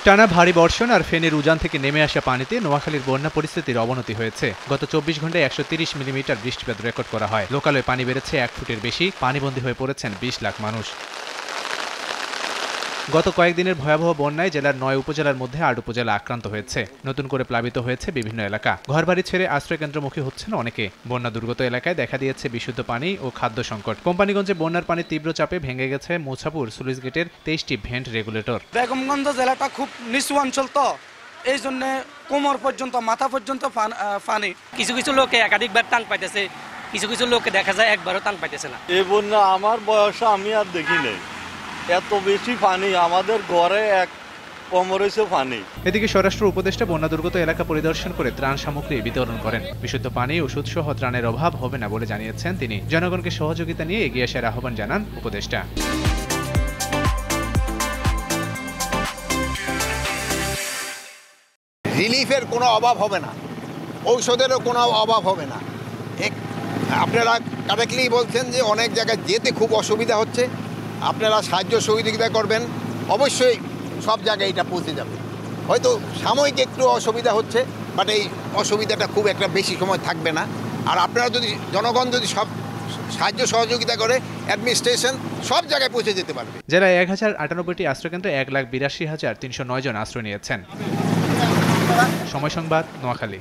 টানা ভারী বর্ষণ আর ফেনীর উজান থেকে নেমে আসা পানিতে নোয়াখালীর বন্যা পরিস্থিতির অবনতি হয়েছে। গত 24 ঘন্টায় 130 মিলিমিটার বৃষ্টিপাত রেকর্ড করা হয়। লোকালয়ে পানি বেড়েছে 1 ফুটের বেশি। পানিবন্দী হয়ে পড়েছেন 20 লাখ মানুষ। গত কয়েকদিনের ভয়াবহ বন্যায় জেলার 9 উপজেলার মধ্যে 8 উপজেলা আক্রান্ত হয়েছে। নতুন করে প্লাবিত হয়েছে বিভিন্ন এলাকা। ঘরবাড়ি ছেড়ে আশ্রয়কেন্দ্রমুখী হচ্ছেন অনেকে। বন্যা দুর্গত এলাকায় দেখা দিয়েছে বিশুদ্ধ পানি ও খাদ্য সংকট। কোম্পানিগঞ্জে বন্যার পানি তীব্র চাপে ভেঙে গেছে মুছাপুর স্লুইস গেটের 23টি ভেন্ট রেগুলেটর। বেগমগঞ্জ জেলাটা খুব নিচু অঞ্চল, তো এই জন্য কোমর পর্যন্ত মাথা পর্যন্ত পানি। কিছু কিছু লোকে একাধিকবার টান পাইতেছে, কিছু কিছু লোকে দেখা যায় একবারও টান পাইতেছে না। এই বন্যা আমার বয়সে আমি আর দেখি নাই এত বেশি পানি। আমাদের ঘরে এক কোমরেছে পানি। এদিকে স্বরাষ্ট্র উপদেষ্টা বন্যা দুর্গত এলাকা পরিদর্শন করে ত্রাণ সামগ্রী বিতরণ করেন। বিশুদ্ধ পানি ওষুধ সহ ত্রাণের অভাব হবে না বলে জানিয়েছেন তিনি। জনগণকে সহযোগিতা নিয়ে এগিয়ে আসার আহ্বান জানান উপদেষ্টা। রিলিফের কোনো অভাব হবে না, ঔষধেরও কোনো অভাব হবে না। আপনারা কারেক্টলি বলছেন যে অনেক জায়গায় যেতে খুব অসুবিধা হচ্ছে। আপনারা সাহায্য সহযোগিতা করবেন, অবশ্যই সব জায়গায় এটা পৌঁছে যাবে। হয়তো সাময়িক একটু অসুবিধা হচ্ছে, বাট এই অসুবিধাটা খুব একটা বেশি সময় থাকবে না। আর আপনারা যদি জনগণ যদি সব সাহায্য সহযোগিতা করে, অ্যাডমিনিস্ট্রেশন সব জায়গায় পৌঁছে যেতে পারবে। জেলায় 1098টি আশ্রয়কেন্দ্রে 1,82,309 জন আশ্রয় নিয়েছেন। সময় সংবাদ, নোয়াখালী।